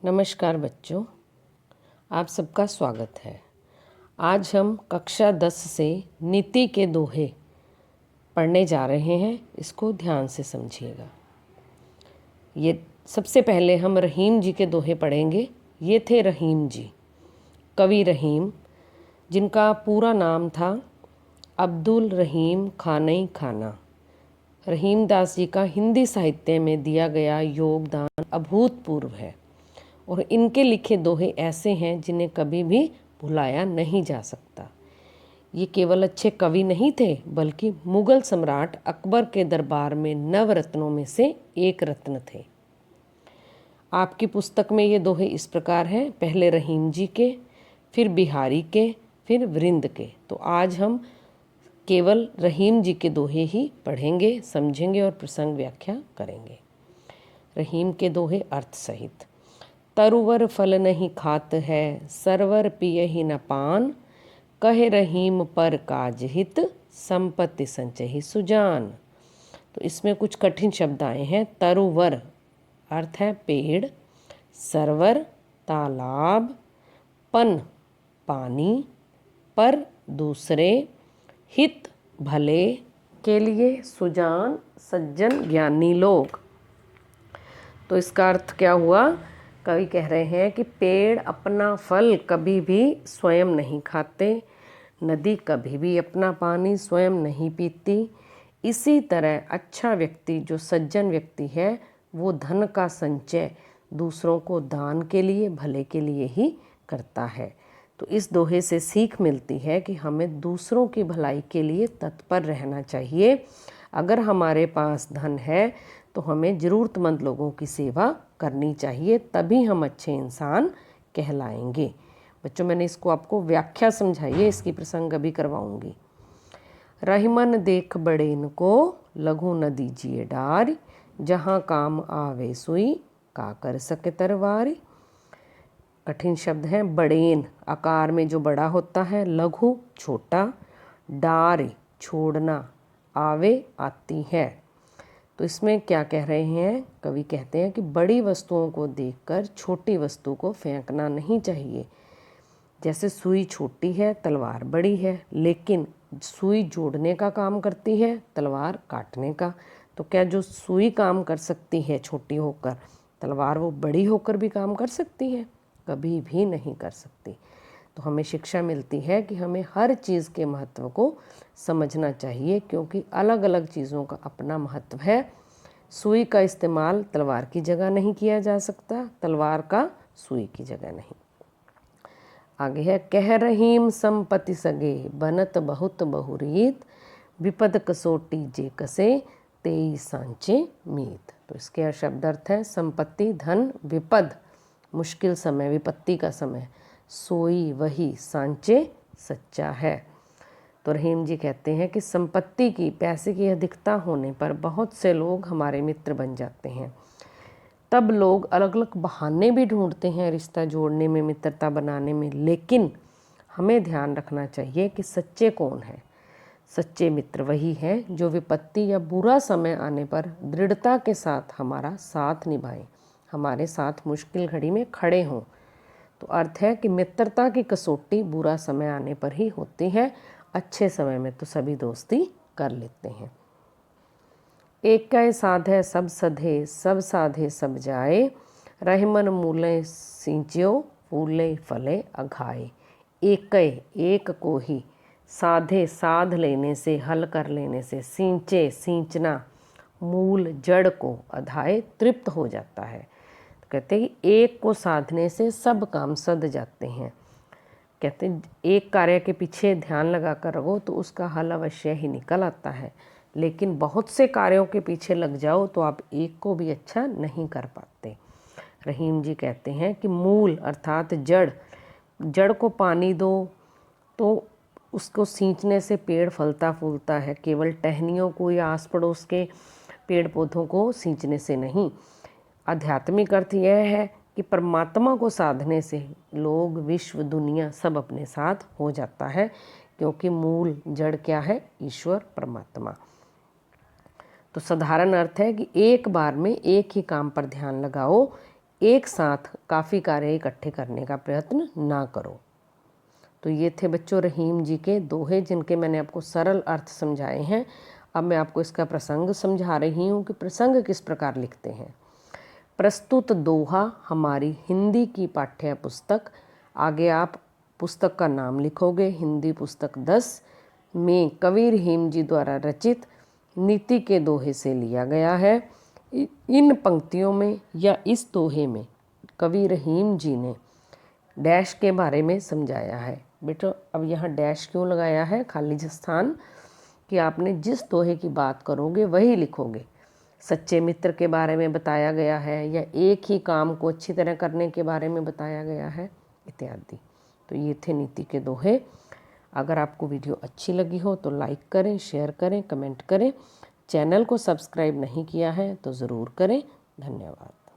नमस्कार बच्चों, आप सबका स्वागत है। आज हम कक्षा 10 से नीति के दोहे पढ़ने जा रहे हैं। इसको ध्यान से समझिएगा। ये सबसे पहले हम रहीम जी के दोहे पढ़ेंगे। ये थे रहीम जी, कवि रहीम, जिनका पूरा नाम था अब्दुल रहीम खानई खाना। रहीम दास जी का हिंदी साहित्य में दिया गया योगदान अभूतपूर्व है और इनके लिखे दोहे ऐसे हैं जिन्हें कभी भी भुलाया नहीं जा सकता। ये केवल अच्छे कवि नहीं थे, बल्कि मुगल सम्राट अकबर के दरबार में नवरत्नों में से एक रत्न थे। आपकी पुस्तक में ये दोहे इस प्रकार हैं, पहले रहीम जी के, फिर बिहारी के, फिर वृंद के। तो आज हम केवल रहीम जी के दोहे ही पढ़ेंगे, समझेंगे और प्रसंग व्याख्या करेंगे। रहीम के दोहे अर्थ सहित। तरुवर फल नहीं खात है, सरवर पिय ही न पान, कहे रहीम पर काज हित, संपत्ति संचहि सुजान। तो इसमें कुछ कठिन शब्द आए हैं। तरुवर अर्थ है पेड़, सरवर तालाब, पन पानी, पर दूसरे, हित भले के लिए, सुजान सज्जन ज्ञानी लोग। तो इसका अर्थ क्या हुआ? कवि कह रहे हैं कि पेड़ अपना फल कभी भी स्वयं नहीं खाते, नदी कभी भी अपना पानी स्वयं नहीं पीती। इसी तरह अच्छा व्यक्ति, जो सज्जन व्यक्ति है, वो धन का संचय दूसरों को दान के लिए, भले के लिए ही करता है। तो इस दोहे से सीख मिलती है कि हमें दूसरों की भलाई के लिए तत्पर रहना चाहिए। अगर हमारे पास धन है तो हमें ज़रूरतमंद लोगों की सेवा करनी चाहिए, तभी हम अच्छे इंसान कहलाएंगे। बच्चों, मैंने इसको आपको व्याख्या समझाई है, इसकी प्रसंग अभी करवाऊंगी। रहीमन देख बड़ेन को, लघु न दीजिए डार, जहाँ काम आवे सुई, का कर सके तरवारी। कठिन शब्द हैं। बड़ेन आकार में जो बड़ा होता है, लघु छोटा, डार छोड़ना, आवे आती है। तो इसमें क्या कह रहे हैं? कवि कहते हैं कि बड़ी वस्तुओं को देखकर छोटी वस्तु को फेंकना नहीं चाहिए। जैसे सुई छोटी है, तलवार बड़ी है, लेकिन सुई जोड़ने का काम करती है, तलवार काटने का। तो क्या जो सुई काम कर सकती है छोटी होकर, तलवार वो बड़ी होकर भी काम कर सकती है? कभी भी नहीं कर सकती। तो हमें शिक्षा मिलती है कि हमें हर चीज़ के महत्व को समझना चाहिए, क्योंकि अलग अलग चीज़ों का अपना महत्व है। सुई का इस्तेमाल तलवार की जगह नहीं किया जा सकता, तलवार का सुई की जगह नहीं। आगे है, कह रहीम संपत्ति सगे, बनत बहुत बहुरीत, विपद कसोटी जे कसे, तेई सांचे मीत। तो इसके शब्द अर्थ है, संपत्ति धन, विपद मुश्किल समय, विपत्ति का समय, सोई वही, सांचे सच्चा है। तो रहीम जी कहते हैं कि संपत्ति की, पैसे की अधिकता होने पर बहुत से लोग हमारे मित्र बन जाते हैं। तब लोग अलग अलग बहाने भी ढूंढते हैं रिश्ता जोड़ने में, मित्रता बनाने में, लेकिन हमें ध्यान रखना चाहिए कि सच्चे कौन हैं। सच्चे मित्र वही हैं जो विपत्ति या बुरा समय आने पर दृढ़ता के साथ हमारा साथ निभाएं, हमारे साथ मुश्किल घड़ी में खड़े हों। तो अर्थ है कि मित्रता की कसौटी बुरा समय आने पर ही होती है, अच्छे समय में तो सभी दोस्ती कर लेते हैं। एक कै साधे सब सधे, सब साधे सब जाए, रहमन मूले सींच्यो, फूले फले अघाए। एक को ही, साधे साध लेने से, हल कर लेने से, सींचे सींचना, मूल जड़ को, अधाए तृप्त हो जाता है। तो कहते हैं कि एक को साधने से सब काम सध जाते हैं। कहते हैं एक कार्य के पीछे ध्यान लगा कर रहो तो उसका हल अवश्य ही निकल आता है, लेकिन बहुत से कार्यों के पीछे लग जाओ तो आप एक को भी अच्छा नहीं कर पाते। रहीम जी कहते हैं कि मूल अर्थात जड़ को पानी दो तो उसको सींचने से पेड़ फलता फूलता है, केवल टहनियों को या आस पड़ोस के पेड़ पौधों को सींचने से नहीं। आध्यात्मिक अर्थ यह है कि परमात्मा को साधने से लोग, विश्व, दुनिया सब अपने साथ हो जाता है, क्योंकि मूल जड़ क्या है? ईश्वर परमात्मा। तो साधारण अर्थ है कि एक बार में एक ही काम पर ध्यान लगाओ, एक साथ काफ़ी कार्य इकट्ठे करने का प्रयत्न ना करो। तो ये थे बच्चों रहीम जी के दोहे, जिनके मैंने आपको सरल अर्थ समझाए हैं। अब मैं आपको इसका प्रसंग समझा रही हूँ कि प्रसंग किस प्रकार लिखते हैं। प्रस्तुत दोहा हमारी हिंदी की पाठ्य पुस्तक, आगे आप पुस्तक का नाम लिखोगे, हिंदी पुस्तक 10 में कवि रहीम जी द्वारा रचित नीति के दोहे से लिया गया है। इन पंक्तियों में या इस दोहे में कवि रहीम जी ने डैश के बारे में समझाया है। बेटो अब यहाँ डैश क्यों लगाया है, खाली स्थान, कि आपने जिस दोहे की बात करोगे वही लिखोगे। सच्चे मित्र के बारे में बताया गया है या एक ही काम को अच्छी तरह करने के बारे में बताया गया है, इत्यादि। तो ये थे नीति के दोहे। अगर आपको वीडियो अच्छी लगी हो तो लाइक करें, शेयर करें, कमेंट करें। चैनल को सब्सक्राइब नहीं किया है तो ज़रूर करें। धन्यवाद।